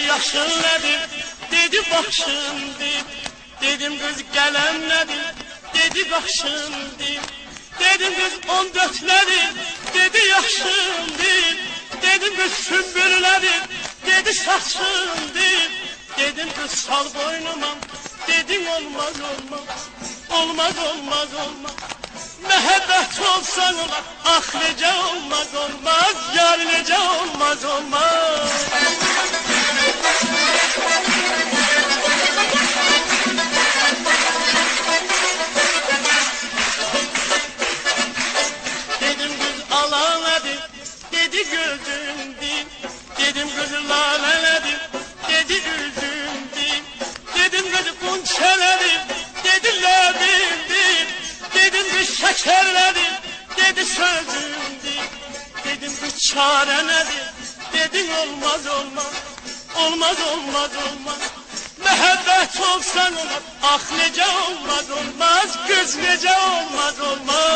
yaşın nədir? Dedi başındır. Dedim kız gelen nədir? Dedi başındır. Dedim kız 14 nədir? Dedi yaşındır. Dedim kız sümbül nədir? Dedi saçındır. Dedim kız sal boynuma. Dedim olmaz olmaz. Olmaz olmaz olmaz. Mehabbet olsan olar. Ah necə olmaz olmaz. Yar necə olmaz olmaz. Dedim kız ala nedir? Dedi gözümdür. Dedim kız lale nedir? Dedi üzümdür. Dedim kız kunça nedir? Dedi lebimdir. Dedim kız şeker nedir? Dedi sözümdür. Dedim kız çare nedir? Dedin olmaz olmaz. Olmaz olmaz olmaz. Mehabbet olsan olmaz. Ah necə olmaz olmaz. Kız necə olmaz olmaz.